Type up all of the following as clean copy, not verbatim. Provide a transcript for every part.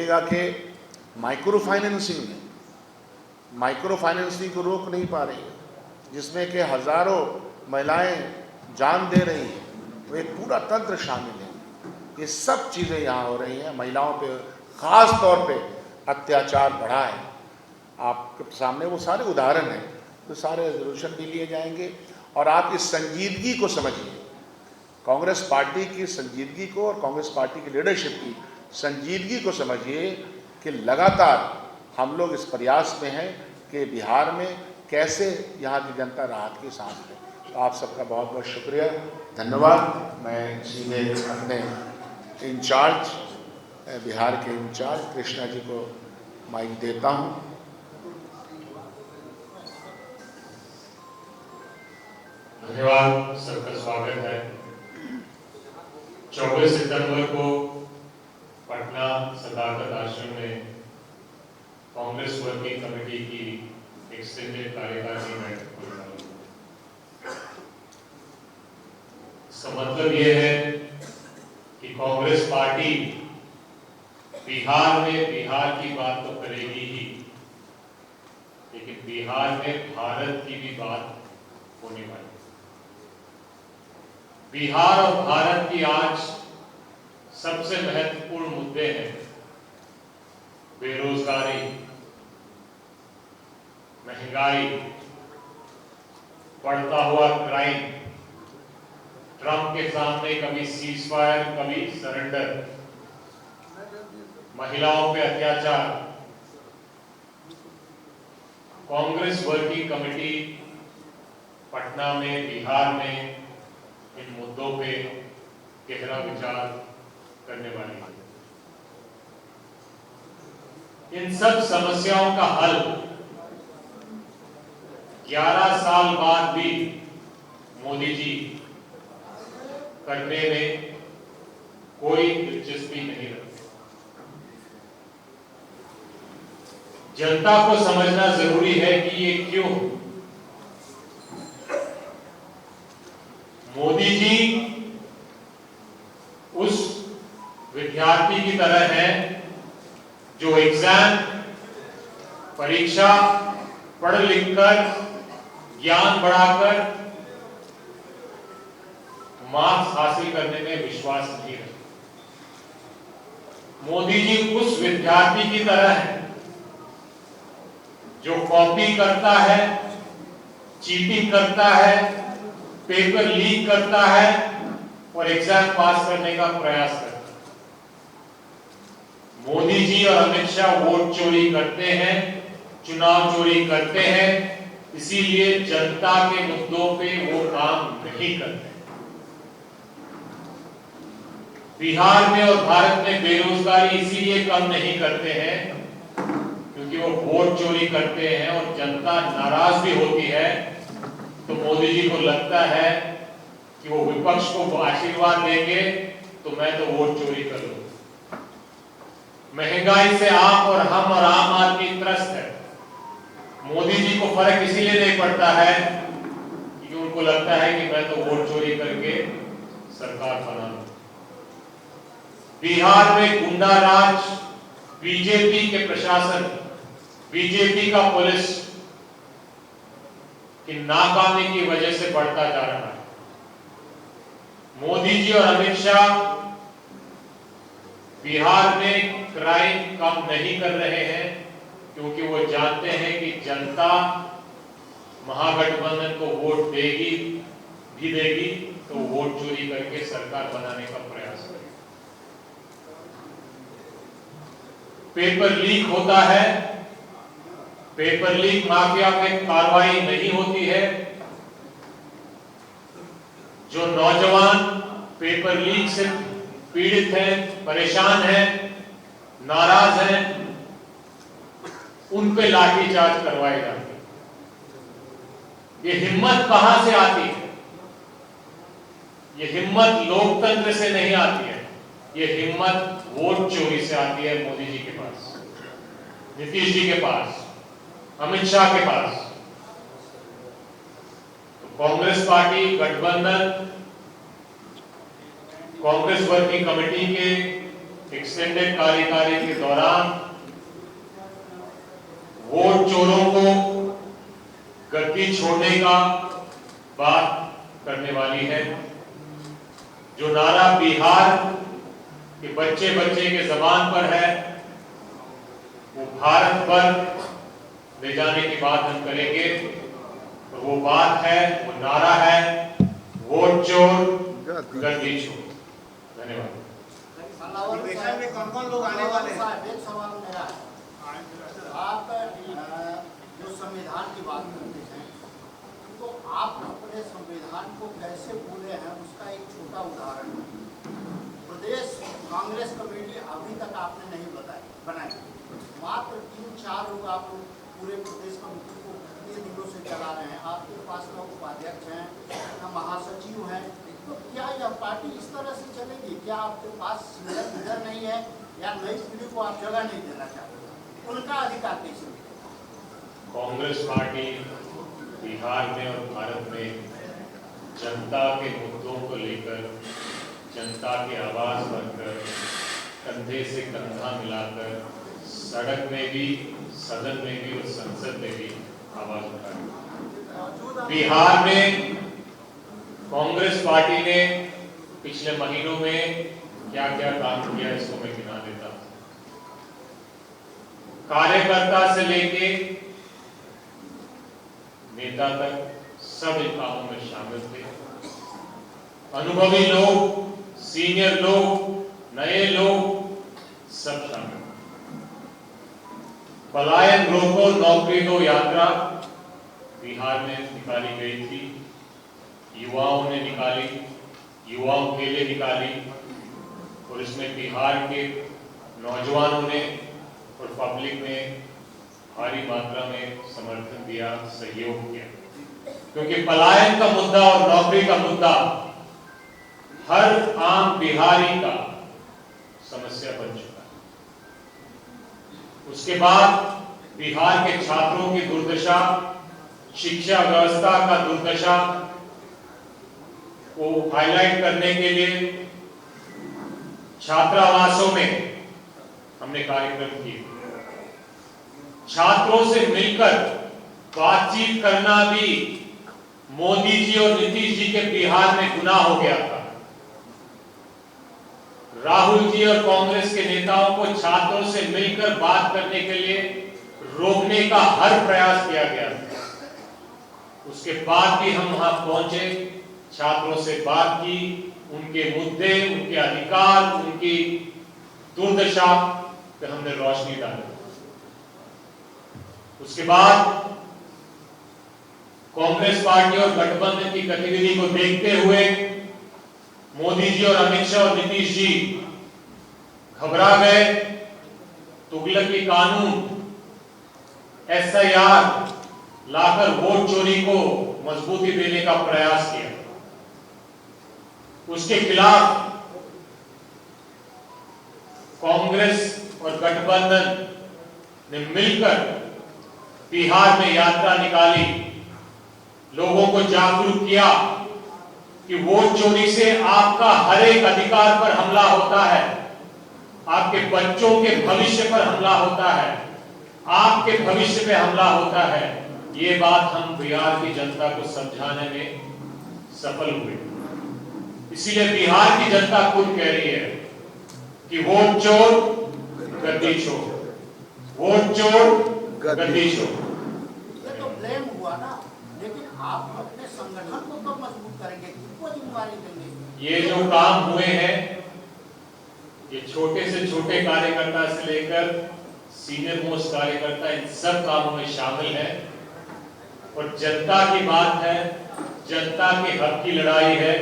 देखिएगा कि micro financing को रोक नहीं पा रही है, जिसमें कि हज़ारों महिलाएं जान दे रही हैं, वो एक पूरा तंत्र शामिल है। ये सब चीज़ें यहाँ हो रही हैं। महिलाओं पे ख़ास तौर पे अत्याचार बढ़ा है। आपके सामने वो सारे उदाहरण हैं, तो सारे रेजोल्यूशन भी लिए जाएंगे। और आप इस संजीदगी को समझिए, कांग्रेस पार्टी की संजीदगी को और कांग्रेस पार्टी की लीडरशिप की संजीदगी को समझिए कि लगातार हम लोग इस प्रयास में हैं कि बिहार में कैसे यहाँ की जनता राहत की सांस ले। तो आप सबका बहुत बहुत शुक्रिया, धन्यवाद। मैं सीधे अपने इंचार्ज, बिहार के इंचार्ज कृष्णा जी को माइक देता हूँ। धन्यवाद, सबका स्वागत है। 24 सितंबर को पटना सदाकत आश्रम में कांग्रेस वर्किंग कमेटी की एक्सटेंडेड कार्यकारिणी बैठक होने वाली है। इसका मतलब यह है कि कांग्रेस पार्टी बिहार में बिहार की बात तो करेगी ही, लेकिन बिहार में भारत की भी बात होने वाली है। बिहार और भारत की आज सबसे महत्वपूर्ण मुद्दे हैं बेरोजगारी, महंगाई, बढ़ता हुआ क्राइम, ट्रंप के सामने कभी सीजफायर कभी सरेंडर, महिलाओं पे अत्याचार। कांग्रेस वर्किंग कमेटी पटना में, बिहार में इन मुद्दों पे गहरा विचार करने वाली है। इन सब समस्याओं का हल 11 साल बाद भी मोदी जी करने में कोई दिलचस्पी नहीं रखते। जनता को समझना जरूरी है कि ये क्यों। मोदी जी उस विद्यार्थी की तरह है जो एग्जाम, परीक्षा पढ़ लिख कर, ज्ञान बढ़ाकर मार्क्स हासिल करने में विश्वास नहीं रखते। मोदी जी उस विद्यार्थी की तरह है जो कॉपी करता है, चीटिंग करता है, पेपर लीक करता है और एग्जाम पास करने का प्रयास करता है। मोदी जी और अमित शाह वोट चोरी करते हैं, चुनाव चोरी करते हैं, इसीलिए जनता के मुद्दों पे वो काम नहीं करते। बिहार में और भारत में बेरोजगारी इसीलिए कम नहीं करते हैं क्योंकि वो वोट चोरी करते हैं और जनता नाराज भी होती है। तो मोदी जी को लगता है कि वो विपक्ष को आशीर्वाद देंगे तो मैं तो वोट चोरी कर लूं। महंगाई से आप और हम और आम आदमी त्रस्त है। मोदी जी को फर्क इसीलिए नहीं पड़ता है क्योंकि उनको लगता है कि मैं तो वोट चोरी करके सरकार बना लूं। बिहार में गुंडा राज, बीजेपी के प्रशासन, बीजेपी का पुलिस कि नाकामी की वजह से बढ़ता जा रहा है। मोदी जी और अमित शाह बिहार में क्राइम कम नहीं कर रहे हैं क्योंकि वो जानते हैं कि जनता महागठबंधन को वोट देगी भी देगी तो वोट चोरी करके सरकार बनाने का प्रयास करेगी। पेपर लीक होता है, पेपर लीक माफिया पे कार्रवाई नहीं होती है। जो नौजवान पेपर लीक से पीड़ित हैं, परेशान हैं, नाराज हैं, उन पे लाठीचार्ज करवाए जाते हैं। ये हिम्मत कहां से आती है? ये हिम्मत लोकतंत्र से नहीं आती है, ये हिम्मत वोट चोरी से आती है। मोदी जी के पास, नीतीश जी के पास, अमित शाह के पास। तो कांग्रेस पार्टी गठबंधन, कांग्रेस वर्किंग कमेटी के एक्सटेंडेड कार्यकाल के दौरान वोट चोरों को गद्दी छोड़ने का बात करने वाली है। जो नारा बिहार के बच्चे बच्चे के जबान पर है वो भारत पर ले जाने की बात हम करेंगे। तो वो बात है, वो नारा है, वोट चोर गद्दी छोड़। धन्यवाद। अधिवेशन में कौन कौन लोग आने वाले हैं? एक सवाल मेरा है, आप जो संविधान की बात करते हैं तो आप अपने संविधान को कैसे भूले हैं, उसका एक छोटा उदाहरण है। प्रदेश कांग्रेस कमेटी अभी तक आपने नहीं बनाई, मात्र 3-4 लोग आप पूरे प्रदेश कमेटी को कितने दिनों से चला रहे हैं। आपके पास न उपाध्यक्ष हैं न महासचिव हैं, तो क्या यह पार्टी इस तरह से चलेगी? क्या आपके पास लीडर नहीं है या नई पीढ़ी को आप जगह नहीं देना चाहते? उनका अधिकार कैसे मिलेगा? कांग्रेस पार्टी बिहार में और भारत में जनता के मुद्दों को लेकर, जनता की आवाज बनकर, कंधे से कंधा मिलाकर सड़क में भी, सदन में भी और संसद में भी आवाज उठाई। बिहार में कांग्रेस पार्टी ने पिछले महीनों में क्या क्या काम किया, इसको मैं गिना देता हूं। कार्यकर्ता से लेके नेता तक सब इन कामों में शामिल थे। अनुभवी लोग, सीनियर लोग, नए लोग सब शामिल। पलायन रोको नौकरी दो यात्रा बिहार में निकाली गई थी। युवाओं ने निकाली, युवाओं के लिए निकाली और इसमें बिहार के नौजवानों ने और पब्लिक ने भारी मात्रा में समर्थन दिया, सहयोग किया। क्योंकि पलायन का मुद्दा और नौकरी का मुद्दा हर आम बिहारी का समस्या बन चुका है। उसके बाद बिहार के छात्रों की दुर्दशा, शिक्षा व्यवस्था का दुर्दशा को हाईलाइट करने के लिए छात्रावासों में हमने कार्यक्रम किए। छात्रों से मिलकर बातचीत करना भी मोदी जी और नीतीश जी के बिहार में गुनाह हो गया था। राहुल जी और कांग्रेस के नेताओं को छात्रों से मिलकर बात करने के लिए रोकने का हर प्रयास किया गया था। उसके बाद भी हम वहां पहुंचे, छात्रों से बात की, उनके मुद्दे, उनके अधिकार, उनकी दुर्दशा पे हमने रोशनी डाली। उसके बाद कांग्रेस पार्टी और गठबंधन की गतिविधि को देखते हुए मोदी जी और अमित शाह और नीतीश जी घबरा गए। तुगलकी कानून, SIR लाकर वोट चोरी को मजबूती देने का प्रयास किया। उसके खिलाफ कांग्रेस और गठबंधन ने मिलकर बिहार में यात्रा निकाली, लोगों को जागरूक किया कि वोट चोरी से आपका हर एक अधिकार पर हमला होता है, आपके बच्चों के भविष्य पर हमला होता है, आपके भविष्य पे हमला होता है। ये बात हम बिहार की जनता को समझाने में सफल हुए। इसीलिए बिहार की जनता खुद कह रही है कि वोट चोर गद्दी छोड़, वोट चोर गद्दी छोड़। ये तो ब्लेम हुआ ना, लेकिन आप अपने संगठन को कब मजबूत करेंगे, किसको जिम्मेवारी देंगे? ये जो काम हुए हैं, ये छोटे से छोटे कार्यकर्ता से लेकर सीनियर मोस्ट कार्यकर्ता इन सब कामों में शामिल है। और जनता की बात है, जनता के हक की लड़ाई है,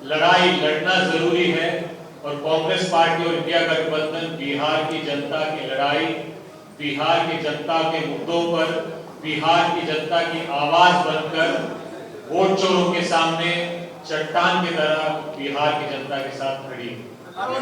लड़ाई लड़ना जरूरी है। और कांग्रेस पार्टी और इंडिया गठबंधन बिहार की जनता की लड़ाई, बिहार की जनता के मुद्दों पर बिहार की जनता की आवाज बनकर वोट चोरों के सामने चट्टान की तरह बिहार की जनता के साथ खड़ी है। पहले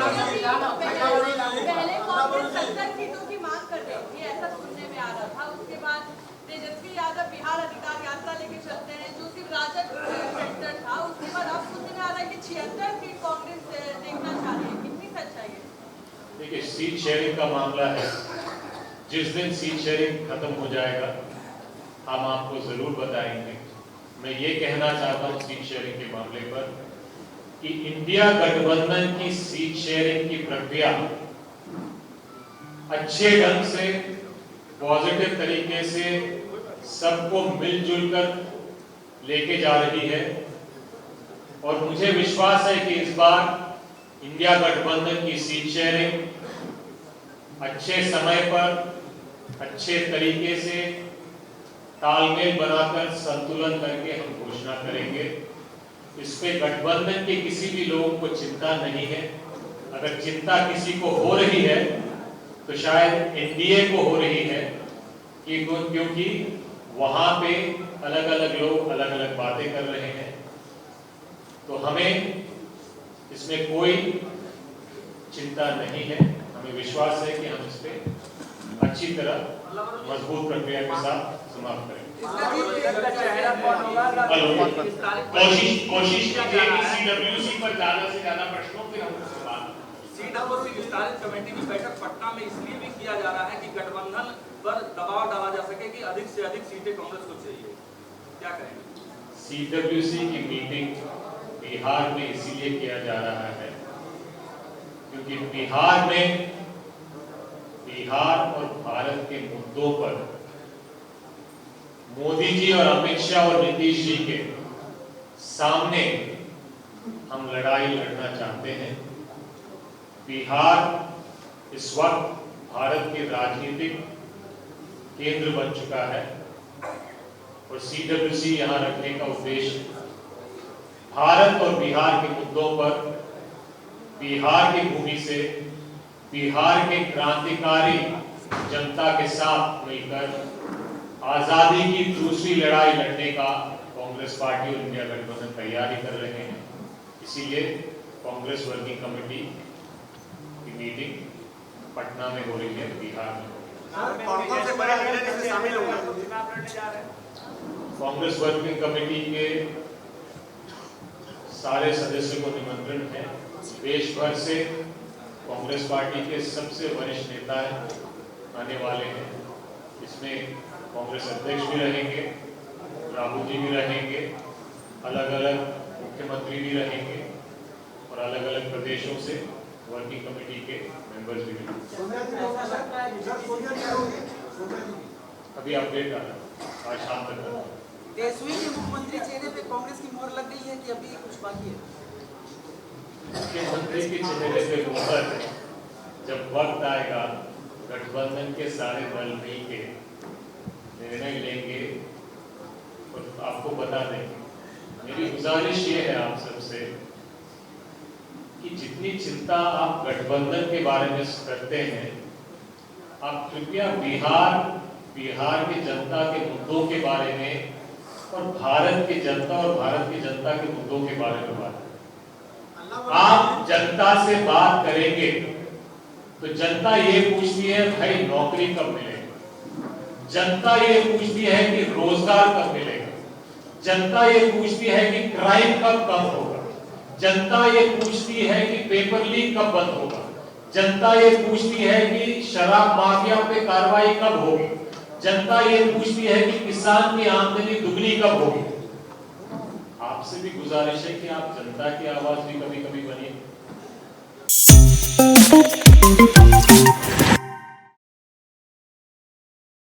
कांग्रेस 70 सीटों की मांग कर रही थी, ऐसा सुनने में आ रहा था। उसके बाद तेजस्वी यादव बिहार अधिकार यात्रा लेके चलते हैं, जो सिर्फ राजद सेंटर था। उसके बाद अब सुनने में आ रहा है कि 76 सीट कांग्रेस देखना चाह रही है। कितनी सच्चाई है? सीट शेयरिंग का मामला है, जिस दिन सीट शेयरिंग खत्म हो जाएगा हम आपको जरूर बताएंगे। मैं ये कहना चाहता हूँ सीट शेयरिंग के मामले पर कि इंडिया गठबंधन की सीट शेयरिंग की प्रक्रिया अच्छे ढंग से, पॉजिटिव तरीके से सबको मिलजुल कर लेके जा रही है और मुझे विश्वास है कि इस बार इंडिया गठबंधन की सीट शेयरिंग अच्छे समय पर, अच्छे तरीके से तालमेल बनाकर, संतुलन करके हम घोषणा करेंगे। इस पे गठबंधन के किसी भी लोगों को चिंता नहीं है। अगर चिंता किसी को हो रही है तो शायद एनडीए को हो रही है कि क्योंकि वहां पे अलग अलग लोग अलग अलग बातें कर रहे हैं। तो हमें इसमें कोई चिंता नहीं है। हमें विश्वास है कि हम इस पे अच्छी तरह मजबूत प्रक्रिया के साथ समाप्त करेंगे। कोशिश कीजिए कि सीडब्ल्यूसी पर ज्यादा से ज्यादा प्रश्नों फिर हम उससे बात। सीडब्ल्यूसी विस्तारित कमेटी की बैठक पटना में इसलिए भी किया जा रहा है कि गठबंधन पर दबाव डाला जा सके कि अधिक से अधिक सीटें कांग्रेस को चाहिए। क्या कहेंगे? सीडब्ल्यूसी की मीटिंग बिहार में इसीलिए किया जा रहा है क्योंकि बिहार और भारत के मुद्दों पर मोदी जी और अमित शाह और नीतीश जी के सामने हम लड़ाई लड़ना चाहते हैं। बिहार इस वक्त भारत के राजनीतिक केंद्र बन चुका है और सीडब्ल्यूसी यहां रखने का उद्देश्य भारत और बिहार के मुद्दों पर बिहार की भूमि से बिहार के क्रांतिकारी जनता के साथ मिलकर आजादी की दूसरी लड़ाई लड़ने का कांग्रेस पार्टी और इंडिया गठबंधन तैयारी कर रहे हैं। इसीलिए कांग्रेस वर्किंग कमेटी की मीटिंग पटना में हो रही है, बिहार में। कांग्रेस वर्किंग कमेटी के सारे सदस्यों को निमंत्रण है। देश भर से कांग्रेस पार्टी के सबसे वरिष्ठ नेता आने वाले हैं। इसमें कांग्रेस अध्यक्ष भी रहेंगे, राहुल जी भी रहेंगे, अलग अलग मुख्यमंत्री भी रहेंगे और अलग अलग प्रदेशों से वर्किंग कमेटी के मेंबर्स भी रहेंगे। अभी अपडेट आ रहा, आज शाम तक। तेजस्वी के मुख्यमंत्री चेहरे पे कांग्रेस की मोहर लग गई है कि अभी कुछ बाकी है? मुख्यमंत्री के चेहरे पे मोहर जब वक्त आएगा गठबंधन के सारे दल मिलके निर्णय लेंगे और आपको बता देंगे। मेरी गुजारिश ये है आप सबसे कि जितनी चिंता आप गठबंधन के बारे में करते हैं, आप कृपया बिहार की जनता के मुद्दों के बारे में और भारत की जनता के मुद्दों के बारे में बात करें। आप जनता से बात करेंगे तो जनता ये पूछती है भाई नौकरी कब मिलेगी, जनता ये पूछती है कि रोजगार कब मिलेगा, जनता ये पूछती है कि क्राइम कब कम होगा, जनता ये पूछती है कि पेपर लीक कब बंद होगा, जनता ये पूछती है कि शराब माफिया पे कार्रवाई कब होगी, जनता ये पूछती है कि किसान की आमदनी दुगनी कब होगी। आपसे भी गुजारिश है कि आप जनता की आवाज भी कभी कभी बनिए।